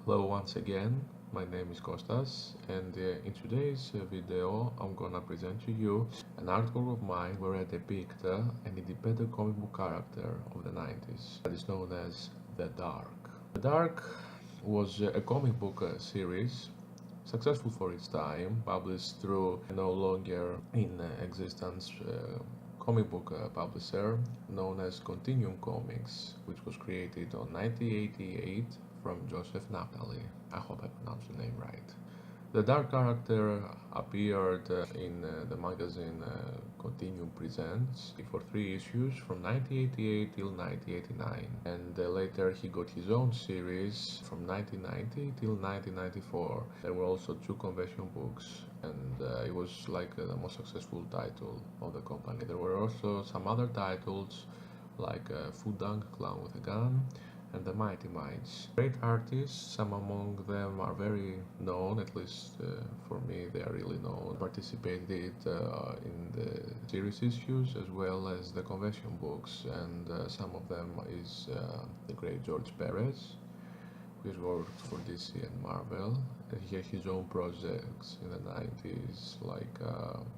Hello once again, my name is Kostas and in today's video I'm gonna present to you an article of mine where I depict an independent comic book character of the 90s that is known as The Dark. The Dark was a comic book series successful for its time, published through a no longer in existence comic book publisher known as Continüm Comics, which was created on 1988 from Joseph Naftali. I hope I pronounced the name right. The Dark character appeared in the magazine Continüm Presents for 3 issues from 1988 till 1989, and later he got his own series from 1990 till 1994. There were also 2 convention books, and it was like the most successful title of the company. There were also some other titles like Fudang, Clown with a Gun, and the Mighty Minds. Great artists, some among them are very known, at least for me they are really known. Participated in the series issues as well as the convention books, and some of them is the great George Perez, who has worked for DC and Marvel. And he had his own projects in the 90s like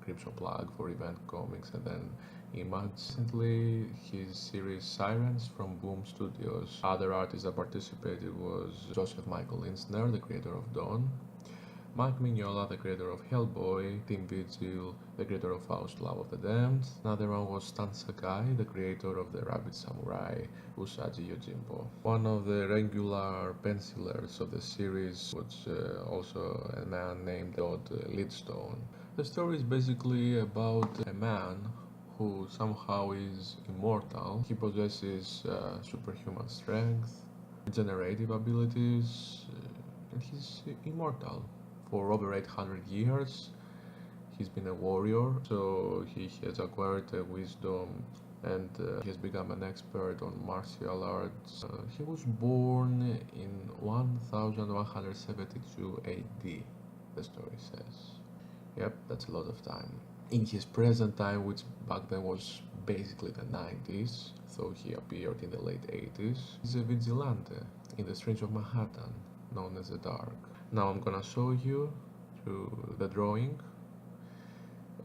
Crypto Plug for Event Comics and then Image. Recently, his series Sirens from Boom Studios. Other artists that participated was Joseph Michael Linsner, the creator of Dawn, Mike Mignola, the creator of Hellboy, Tim Vigil, the creator of Faust Love of the Damned. Another one was Stan Sakai, the creator of the Rabbit Samurai, Usagi Yojimbo. One of the regular pencilers of the series was also a man named Todd Lidstone. The story is basically about a man who somehow is immortal. He possesses superhuman strength, regenerative abilities, and he's immortal. For over 800 years, he's been a warrior, so he has acquired wisdom and he has become an expert on martial arts. He was born in 1172 AD, the story says. Yep, that's a lot of time. In his present time, which back then was basically the 90s, so he appeared in the late 80s, he's a vigilante in the streets of Manhattan, known as the Dark. Now I'm gonna show you the drawing,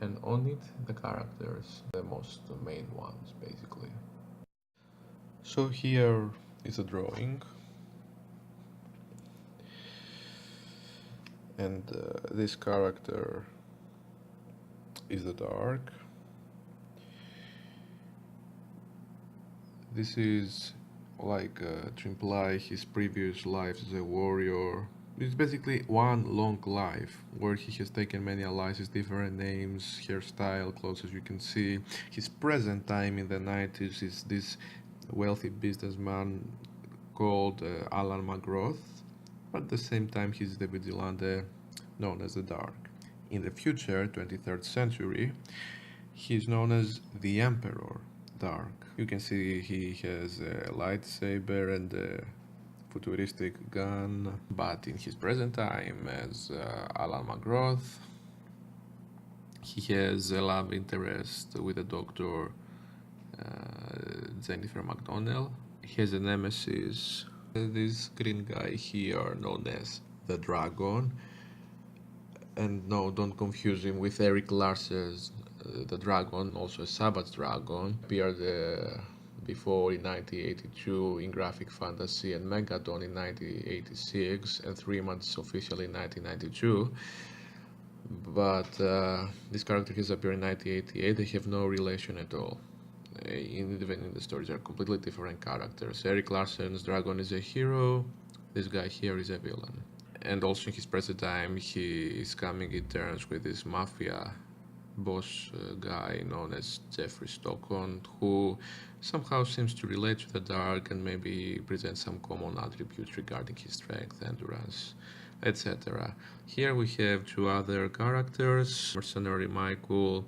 and on it the characters, the most main ones basically. So here is a drawing, and this character is the Dark. This is like to imply his previous life as a warrior. It's basically one long life where he has taken many aliases, different names, hairstyle, clothes, as you can see. His present time in the 90s is this wealthy businessman called Alan McGrath, but at the same time he's the vigilante known as the Dark. In the future, 23rd century, he's known as the Emperor Dark. You can see he has a lightsaber and a futuristic gun, but in his present time as Alan McGrath, he has a love interest with the doctor Jennifer McDonnell. He has a nemesis, this green guy here known as the Dragon. And no, don't confuse him with Eric Larsen's The Dragon, also a Sabbath Dragon, appeared before in 1982 in Graphic Fantasy and Megaton in 1986 and 3 months officially in 1992. But this character has appeared in 1988. They have no relation at all. Even in the stories, they are completely different characters. Eric Larsen's Dragon is a hero. This guy here is a villain. And also in his present time, he is coming in terms with this mafia boss guy known as Jeffrey Stockton, who somehow seems to relate to the Dark and maybe present some common attributes regarding his strength, endurance, etc. Here we have 2 other characters, Mercenary Michael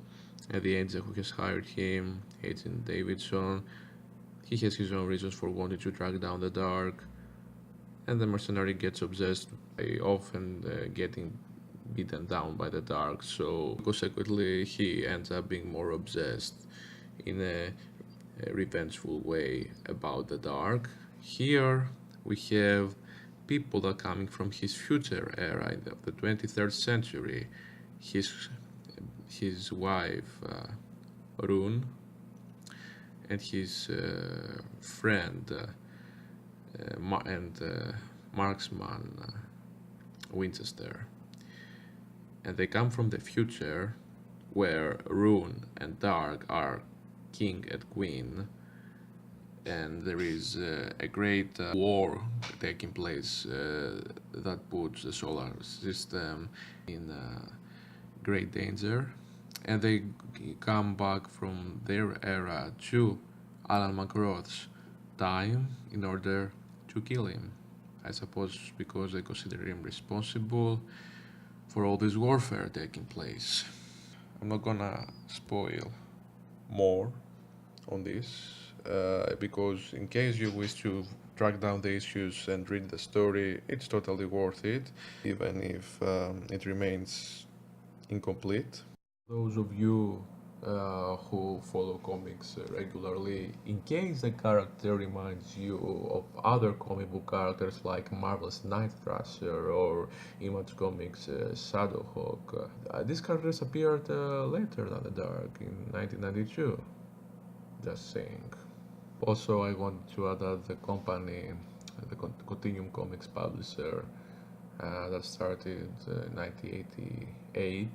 and the angel who has hired him, Agent Davidson. He has his own reasons for wanting to track down the Dark, and the mercenary gets obsessed by often getting beaten down by the Dark, so consequently he ends up being more obsessed in a revengeful way about the Dark. Here we have people that are coming from his future era of the 23rd century. His wife Rune and his friend marksman Winchester, and they come from the future where Rune and Dark are king and queen, and there is a great war taking place that puts the solar system in great danger, and they come back from their era to Alan McGrath's time in order to kill him. I suppose because they consider him responsible for all this warfare taking place. I'm not gonna spoil more on this because in case you wish to track down the issues and read the story, it's totally worth it, even if it remains incomplete. Those of you who follow comics regularly, in case the character reminds you of other comic book characters like Marvel's Night Thrasher or Image Comics' Shadowhawk, these characters appeared later than the Dark in 1992. Just saying. Also, I want to add that the company, the Continüm Comics publisher, that started in 1988.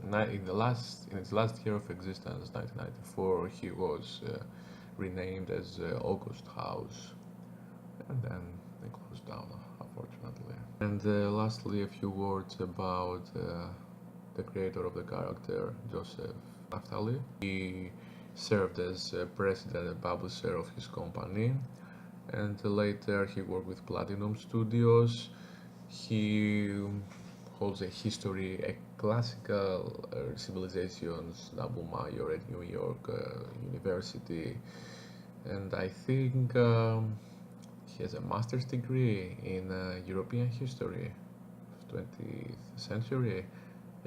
In its last year of existence, 1994, he was renamed as August House, and then they closed down, unfortunately. And lastly, a few words about the creator of the character, Joseph Naftali. He served as president and publisher of his company, and later he worked with Platinum Studios. He holds a history, a classical civilizations, double major at New York University, and I think he has a master's degree in European history of 20th century.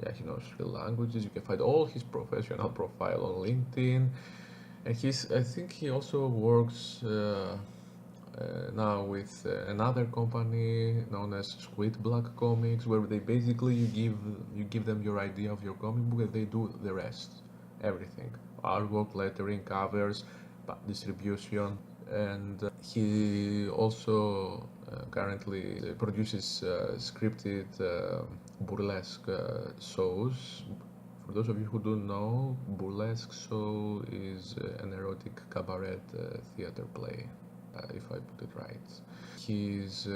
Yeah, he knows 3 languages. You can find all his professional profile on LinkedIn, and I think he also works now with another company known as Squid Black Comics, where they basically you give them your idea of your comic book and they do the rest, everything, artwork, lettering, covers, distribution. And he also currently produces scripted burlesque shows. For those of you who don't know, burlesque show is an erotic cabaret theater play, if I put it right. He's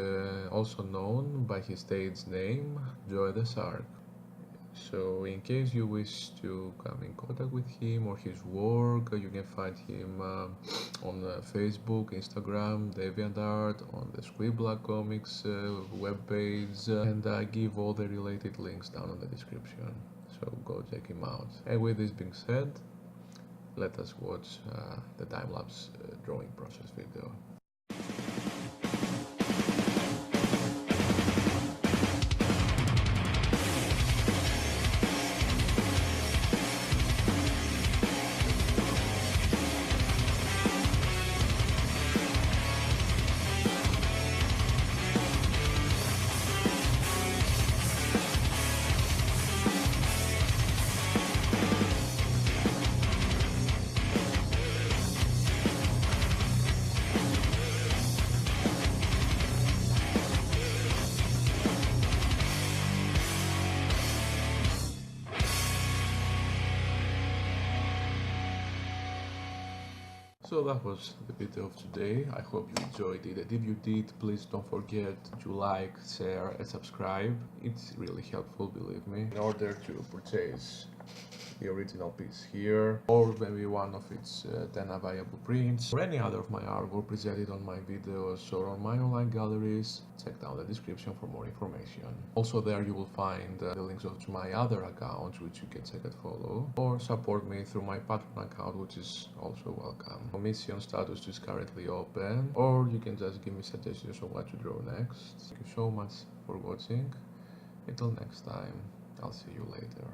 also known by his stage name, Joy the Shark. So in case you wish to come in contact with him or his work, you can find him on Facebook, Instagram, DeviantArt, on the Squid Black Comics webpage, and I give all the related links down in the description, so go check him out. And with this being said, let us watch the time-lapse drawing process video. So that was the video of today. I hope you enjoyed it, and if you did, please don't forget to like, share and subscribe. It's really helpful, believe me, in order to purchase the original piece here, or maybe one of its 10 available prints, or any other of my artwork presented on my videos or on my online galleries. Check down the description for more information. Also there you will find the links to my other accounts, which you can check and follow, or support me through my Patreon account, which is also welcome. Commission status is currently open, or you can just give me suggestions on what to draw next. Thank you so much for watching. Until next time, I'll see you later.